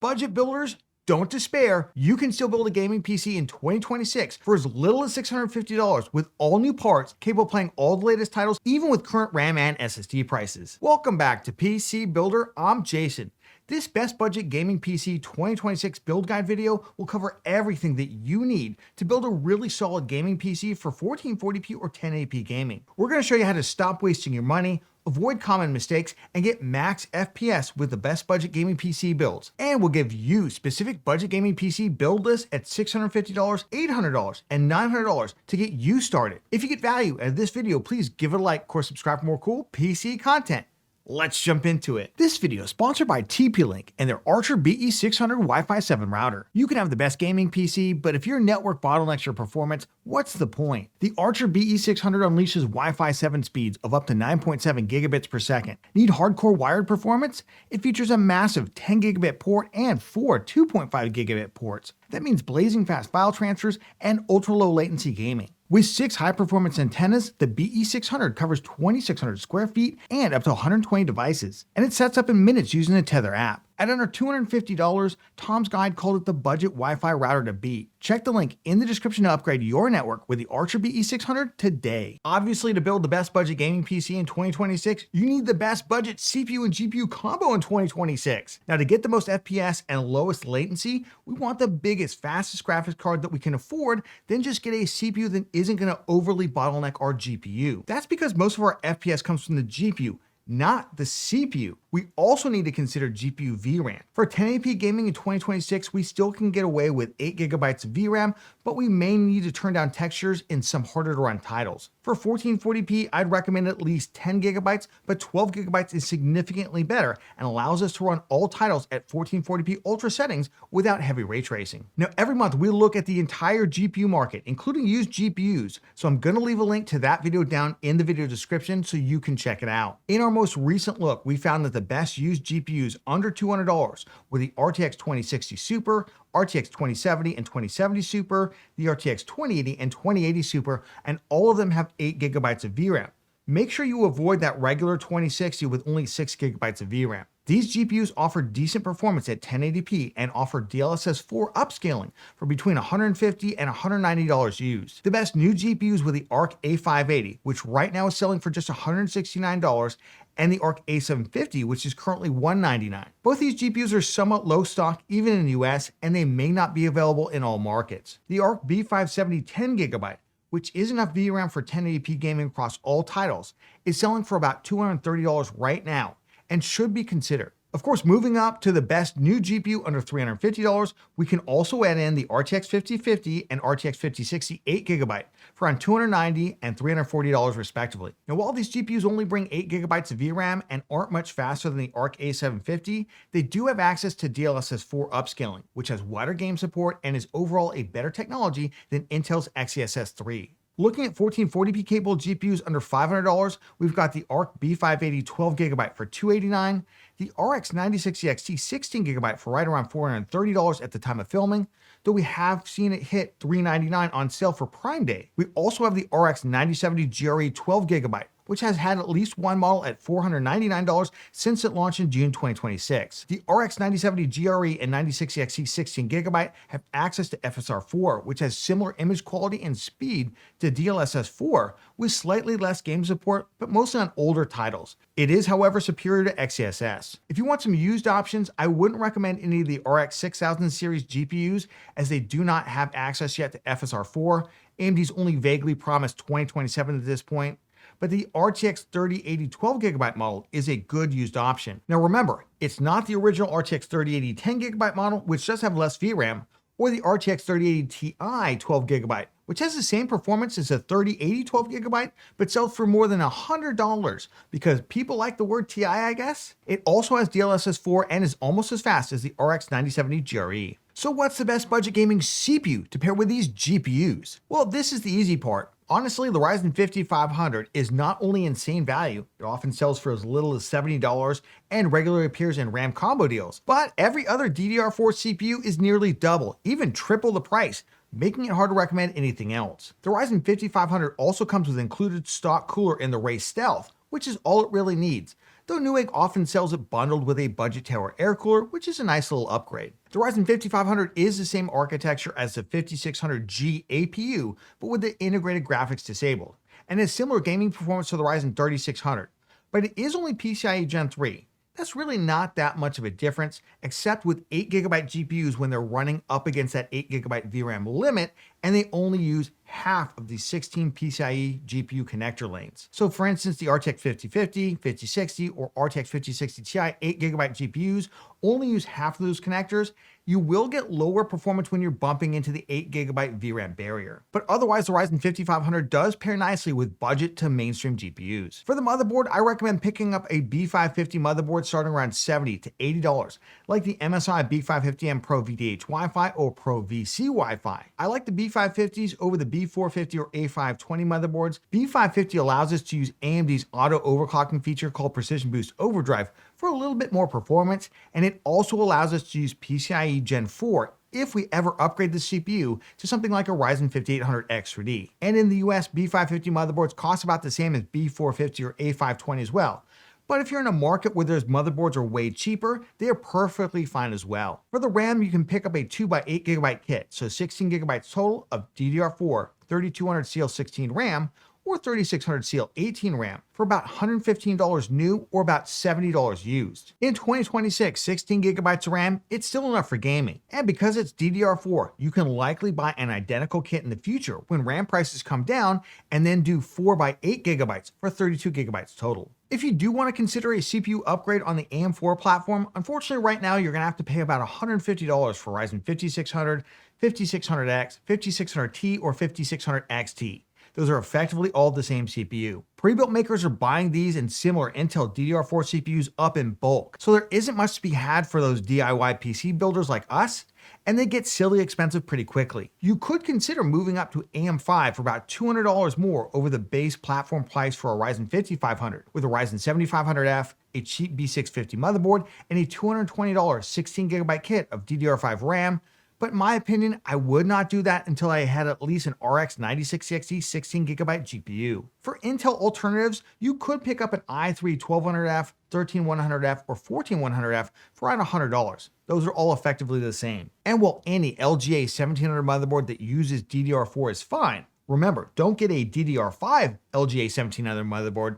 Budget builders, don't despair. You can still build a gaming PC in 2026 for as little as $650 with all new parts, capable of playing all the latest titles, even with current RAM and SSD prices. Welcome back to PC Builder. I'm Jason. This best budget gaming PC 2026 build guide video will cover everything that you need to build a really solid gaming PC for 1440p or 1080p gaming. We're going to show you how to stop wasting your money, avoid common mistakes, and get max FPS with the best budget gaming PC builds. And we'll give you specific budget gaming PC build lists at $650, $800, and $900 to get you started. If you get value out of this video, please give it a like, of course, subscribe for more cool PC content. Let's jump into it. This video is sponsored by TP-Link and their Archer BE600 Wi-Fi 7 router. You can have the best gaming PC, but if your network bottlenecks your performance, what's the point? The Archer BE600 unleashes Wi-Fi 7 speeds of up to 9.7 gigabits per second. Need hardcore wired performance? It features a massive 10 gigabit port and 4 2.5 gigabit ports. That means blazing fast file transfers and ultra low latency gaming. With 6 high-performance antennas, the BE600 covers 2,600 square feet and up to 120 devices, and it sets up in minutes using the Tether app. At under $250, Tom's Guide called it the budget Wi-Fi router to beat. Check the link in the description to upgrade your network with the Archer BE600 today. Obviously, to build the best budget gaming PC in 2026, you need the best budget CPU and GPU combo in 2026. Now, to get the most FPS and lowest latency, we want the biggest, fastest graphics card that we can afford, then just get a CPU that isn't going to overly bottleneck our GPU. That's because most of our FPS comes from the GPU, not the CPU. We also need to consider GPU VRAM. For 1080p gaming in 2026, we still can get away with 8 gigabytes of VRAM, but we may need to turn down textures in some harder to run titles. For 1440p, I'd recommend at least 10 gigabytes, but 12 gigabytes is significantly better and allows us to run all titles at 1440p ultra settings without heavy ray tracing. Now, every month we look at the entire GPU market, including used GPUs, so I'm going to leave a link to that video down in the video description so you can check it out. In our most recent look, we found that the best used GPUs under $200 were the RTX 2060 Super, RTX 2070 and 2070 Super, the RTX 2080 and 2080 Super, and all of them have 8 gigabytes of VRAM. Make sure you avoid that regular 2060 with only 6 gigabytes of VRAM. These GPUs offer decent performance at 1080p and offer DLSS 4 upscaling for between $150 and $190 used. The best new GPUs were the Arc A580, which right now is selling for just $169, and the Arc A750, which is currently $199. Both these GPUs are somewhat low stock even in the US, and they may not be available in all markets. The Arc B570 10GB, which is enough VRAM for 1080p gaming across all titles, is selling for about $230 right now and should be considered. Of course, moving up to the best new GPU under $350, we can also add in the RTX 5050 and RTX 5060 8GB for around $290 and $340 respectively. Now, while these GPUs only bring 8 gigabytes of VRAM and aren't much faster than the Arc A750, they do have access to DLSS 4 upscaling, which has wider game support and is overall a better technology than Intel's XeSS 3. Looking at 1440p capable GPUs under $500, we've got the Arc B580 12GB for $289, the RX 9060 XT 16GB for right around $430 at the time of filming, though we have seen it hit $399 on sale for Prime Day. We also have the RX 9070 GRE 12GB, which has had at least one model at $499 since it launched in June 2026. The RX 9070 GRE and 9060 XT 16GB have access to FSR4, which has similar image quality and speed to DLSS 4, with slightly less game support, but mostly on older titles. It is, however, superior to XeSS. If you want some used options, I wouldn't recommend any of the RX 6000 series GPUs, as they do not have access yet to FSR4. AMD's only vaguely promised 2027 at this point. But the RTX 3080 12GB model is a good used option. Now remember, it's not the original RTX 3080 10GB model, which does have less VRAM, or the RTX 3080 Ti 12GB, which has the same performance as a 3080 12GB, but sells for more than $100 because people like the word Ti, I guess. It also has DLSS 4 and is almost as fast as the RX 9070 GRE. So what's the best budget gaming CPU to pair with these GPUs? Well, this is the easy part. Honestly, the Ryzen 5500 is not only insane value, it often sells for as little as $70 and regularly appears in RAM combo deals, but every other DDR4 CPU is nearly double, even triple the price, making it hard to recommend anything else. The Ryzen 5500 also comes with included stock cooler in the Ray Stealth, which is all it really needs. though Newegg often sells it bundled with a budget tower air cooler, which is a nice little upgrade. The Ryzen 5500 is the same architecture as the 5600G APU, but with the integrated graphics disabled, and has similar gaming performance to the Ryzen 3600, but it is only PCIe Gen 3. That's really not that much of a difference, except with 8GB GPUs when they're running up against that 8GB VRAM limit, and they only use half of the 16 PCIe GPU connector lanes. So for instance, the RTX 5050, 5060, or RTX 5060 Ti 8GB GPUs only use half of those connectors. You will get lower performance when you're bumping into the 8GB VRAM barrier. But otherwise, the Ryzen 5500 does pair nicely with budget to mainstream GPUs. For the motherboard, I recommend picking up a B550 motherboard starting around $70 to $80, like the MSI B550M Pro VDH Wi-Fi or Pro VC Wi-Fi. I like the B550s over the B450 or A520 motherboards. B550 allows us to use AMD's auto overclocking feature called Precision Boost Overdrive for a little bit more performance, and it also allows us to use PCIe Gen 4 if we ever upgrade the CPU to something like a Ryzen 5800X 3D. And in the US, B550 motherboards cost about the same as B450 or A520 as well. But if you're in a market where those motherboards are way cheaper, they are perfectly fine as well. For the RAM, you can pick up a 2x8GB kit, so 16GB total of DDR4 3200CL16 RAM, or 3600CL18 RAM for about $115 new or about $70 used. In 2026, 16GB of RAM, it's still enough for gaming. And because it's DDR4, you can likely buy an identical kit in the future when RAM prices come down and then do 4x8GB for 32GB total. If you do want to consider a CPU upgrade on the AM4 platform, unfortunately right now you're going to have to pay about $150 for Ryzen 5600, 5600X, 5600T, or 5600XT. Those are effectively all the same CPU. Pre-built makers are buying these and similar Intel DDR4 CPUs up in bulk, so there isn't much to be had for those DIY PC builders like us, and they get silly expensive pretty quickly. You could consider moving up to AM5 for about $200 more over the base platform price for a Ryzen 5500 with a Ryzen 7500F, a cheap B650 motherboard, and a $220 16GB kit of DDR5 RAM. But in my opinion, I would not do that until I had at least an RX 9660 16GB GPU. For Intel alternatives, you could pick up an i3 1200F, 13100F, or 14100F for around $100. Those are all effectively the same. And while any LGA 1700 motherboard that uses DDR4 is fine, remember, don't get a DDR5 LGA 1700 motherboard.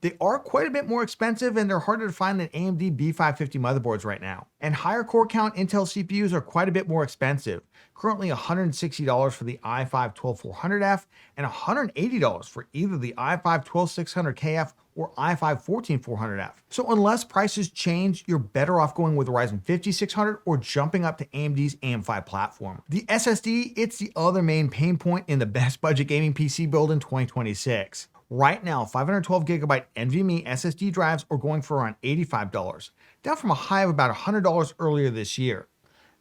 They are quite a bit more expensive and they're harder to find than AMD B550 motherboards right now. And higher core count Intel CPUs are quite a bit more expensive, currently $160 for the i5-12400F and $180 for either the i5-12600KF or i5-14400F. So unless prices change, you're better off going with the Ryzen 5600 or jumping up to AMD's AM5 platform. The SSD, it's the other main pain point in the best budget gaming PC build in 2026. Right now, 512GB NVMe SSD drives are going for around $85, down from a high of about $100 earlier this year.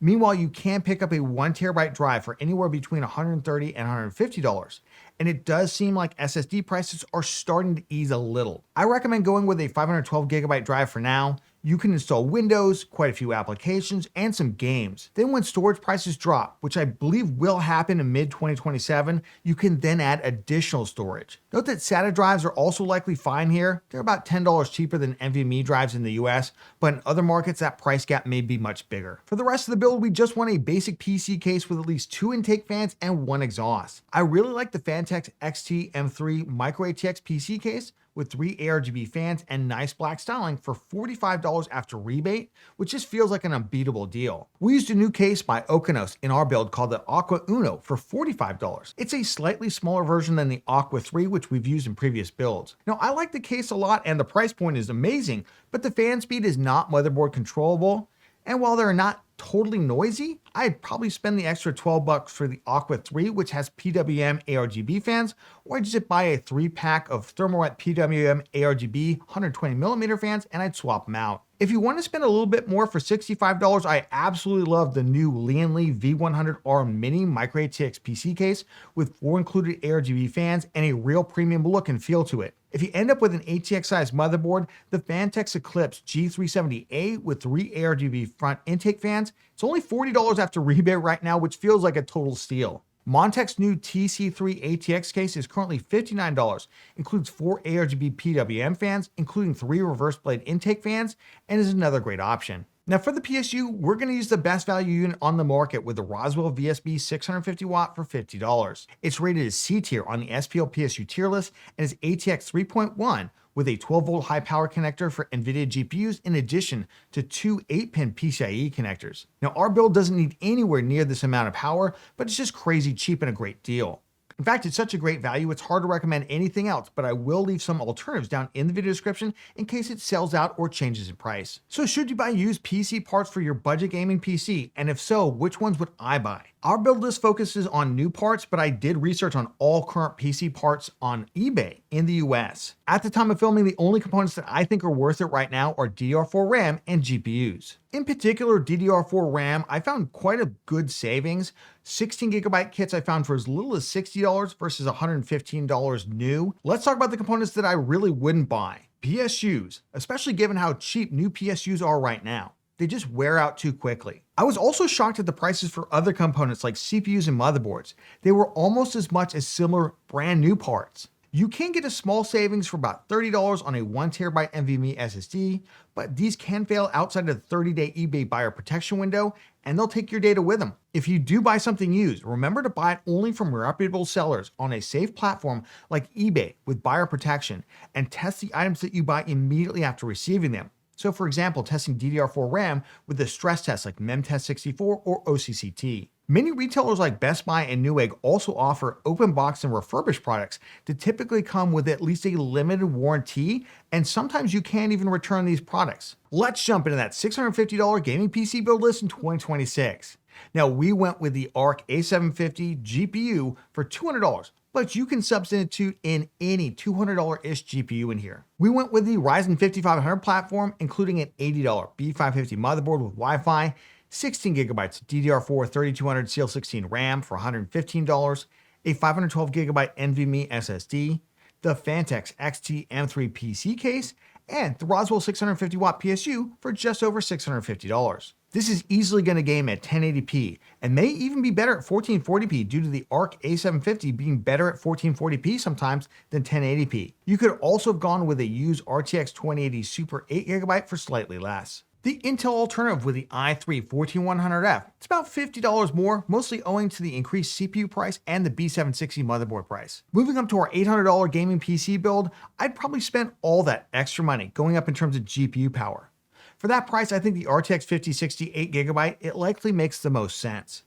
Meanwhile, you can pick up a 1TB drive for anywhere between $130 and $150, and it does seem like SSD prices are starting to ease a little. I recommend going with a 512GB drive for now. You can install Windows, quite a few applications, and some games. Then when storage prices drop, which I believe will happen in mid-2027, you can then add additional storage. Note that SATA drives are also likely fine here. They're about $10 cheaper than NVMe drives in the US, but in other markets that price gap may be much bigger. For the rest of the build, we just want a basic PC case with at least 2 intake fans and 1 exhaust. I really like the Fantex XT M3 Micro ATX PC case with 3 ARGB fans and nice black styling for $45 after rebate, which just feels like an unbeatable deal. We used a new case by Okanos in our build called the Aqua Uno for $45. It's a slightly smaller version than the Aqua 3, which we've used in previous builds. Now, I like the case a lot and the price point is amazing, but the fan speed is not motherboard controllable. And while they're not totally noisy, I'd probably spend the extra $12 for the Aqua 3, which has PWM ARGB fans, or I'd just buy a 3-pack of Thermalright PWM ARGB 120mm fans and I'd swap them out. If you want to spend a little bit more for $65, I absolutely love the new Lianli V100R Mini Micro ATX PC case with 4 included ARGB fans and a real premium look and feel to it. If you end up with an ATX-sized motherboard, the Fantex Eclipse G370A with 3 ARGB front intake fans, it's only $40 after rebate right now, which feels like a total steal. Montec's new TC3 ATX case is currently $59, includes 4 ARGB PWM fans, including 3 reverse blade intake fans, and is another great option. Now for the PSU, we're going to use the best value unit on the market with the Roswell VSB 650 watt for $50. It's rated as C tier on the SPL PSU tier list and is ATX 3.1 with a 12-volt high power connector for NVIDIA GPUs in addition to 2 8-pin PCIe connectors. Now our build doesn't need anywhere near this amount of power, but it's just crazy cheap and a great deal. In fact, it's such a great value, it's hard to recommend anything else, but I will leave some alternatives down in the video description in case it sells out or changes in price. So should you buy used PC parts for your budget gaming PC? And if so, which ones would I buy? Our build list focuses on new parts, but I did research on all current PC parts on eBay in the US. At the time of filming, the only components that I think are worth it right now are DDR4 RAM and GPUs. In particular, DDR4 RAM, I found quite a good savings. 16GB kits I found for as little as $60 versus $115 new. Let's talk about the components that I really wouldn't buy. PSUs, especially given how cheap new PSUs are right now. They just wear out too quickly. I was also shocked at the prices for other components like CPUs and motherboards. They were almost as much as similar brand new parts. You can get a small savings for about $30 on a 1TB NVMe SSD, but these can fail outside of the 30-day eBay buyer protection window, and they'll take your data with them. If you do buy something used, remember to buy it only from reputable sellers on a safe platform like eBay with buyer protection, and test the items that you buy immediately after receiving them. So for example, testing DDR4 RAM with a stress test like memtest64 or OCCT. Many retailers like Best Buy and Newegg also offer open box and refurbished products that typically come with at least a limited warranty, and sometimes you can't even return these products. Let's jump into that $650 gaming PC build list in 2026. Now we went with the ARC A750 GPU for $200, but you can substitute in any $200-ish GPU in here. We went with the Ryzen 5500 platform, including an $80 B550 motherboard with Wi-Fi, 16GB DDR4 3200 CL16 RAM for $115, a 512GB NVMe SSD, the Fantex XT M3 PC case, and the Roswell 650 watt PSU for just over $650. This is easily going to game at 1080p and may even be better at 1440p due to the ARC A750 being better at 1440p sometimes than 1080p. You could also have gone with a used RTX 2080 Super 8GB for slightly less. The Intel alternative with the i3-14100F, it's about $50 more, mostly owing to the increased CPU price and the B760 motherboard price. Moving up to our $800 gaming PC build, I'd probably spend all that extra money going up in terms of GPU power. For that price, I think the RTX 5060 8GB, it likely makes the most sense.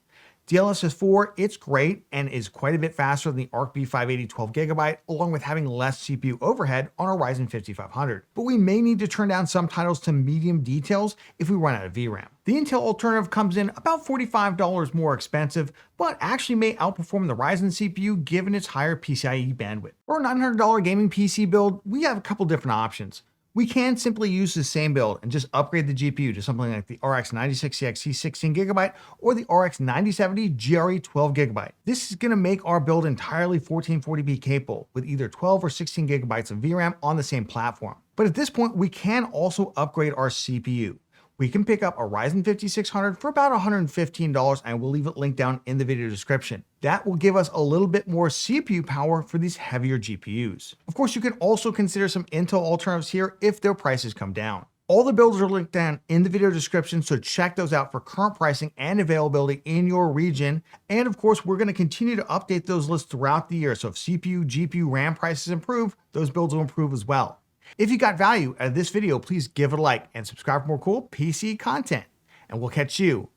DLSS 4, it's great and is quite a bit faster than the ARC B580 12GB, along with having less CPU overhead on our Ryzen 5500. But we may need to turn down some titles to medium details if we run out of VRAM. The Intel alternative comes in about $45 more expensive, but actually may outperform the Ryzen CPU given its higher PCIe bandwidth. For a $900 gaming PC build, we have a couple different options. We can simply use the same build and just upgrade the GPU to something like the RX 9060 XT 16GB or the RX 9070 GRE 12GB. This is going to make our build entirely 1440p capable with either 12 or 16GB of VRAM on the same platform. But at this point, we can also upgrade our CPU. We can pick up a Ryzen 5600 for about $115, and we'll leave it linked down in the video description. That will give us a little bit more CPU power for these heavier GPUs. Of course, you can also consider some Intel alternatives here if their prices come down. All the builds are linked down in the video description, so check those out for current pricing and availability in your region. And of course, we're going to continue to update those lists throughout the year, so if CPU, GPU, RAM prices improve, those builds will improve as well. If you got value out of this video, please give it a like and subscribe for more cool PC content. And we'll catch you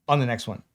on the next one.